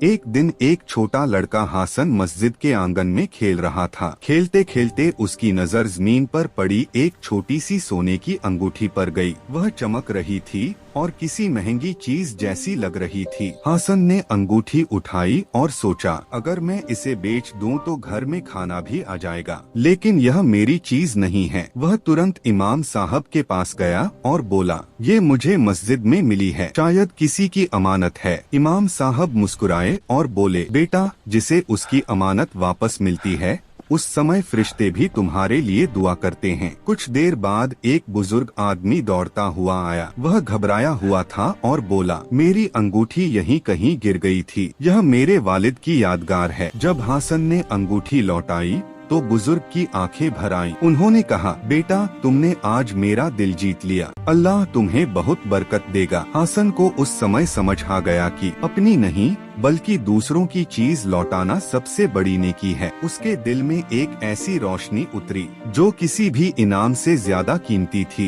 एक दिन एक छोटा लड़का हासन मस्जिद के आंगन में खेल रहा था। खेलते खेलते उसकी नजर जमीन पर पड़ी एक छोटी सी सोने की अंगूठी पर गई। वह चमक रही थी और किसी महंगी चीज जैसी लग रही थी। हासन ने अंगूठी उठाई और सोचा, अगर मैं इसे बेच दूं तो घर में खाना भी आ जाएगा, लेकिन यह मेरी चीज नहीं है। वह तुरंत इमाम साहब के पास गया और बोला, ये मुझे मस्जिद में मिली है, शायद किसी की अमानत है। इमाम साहब मुस्कुराए और बोले, बेटा, जिसे उसकी अमानत वापस मिलती है उस समय फरिश्ते भी तुम्हारे लिए दुआ करते हैं। कुछ देर बाद एक बुजुर्ग आदमी दौड़ता हुआ आया। वह घबराया हुआ था और बोला, मेरी अंगूठी यहीं कहीं गिर गई थी, यह मेरे वालिद की यादगार है। जब हासन ने अंगूठी लौटाई तो बुजुर्ग की आंखें भर आईं। उन्होंने कहा, बेटा, तुमने आज मेरा दिल जीत लिया, अल्लाह तुम्हें बहुत बरकत देगा। हासन को उस समय समझ आ गया कि अपनी नहीं बल्कि दूसरों की चीज लौटाना सबसे बड़ी नेकी है। उसके दिल में एक ऐसी रोशनी उतरी जो किसी भी इनाम से ज्यादा कीमती थी।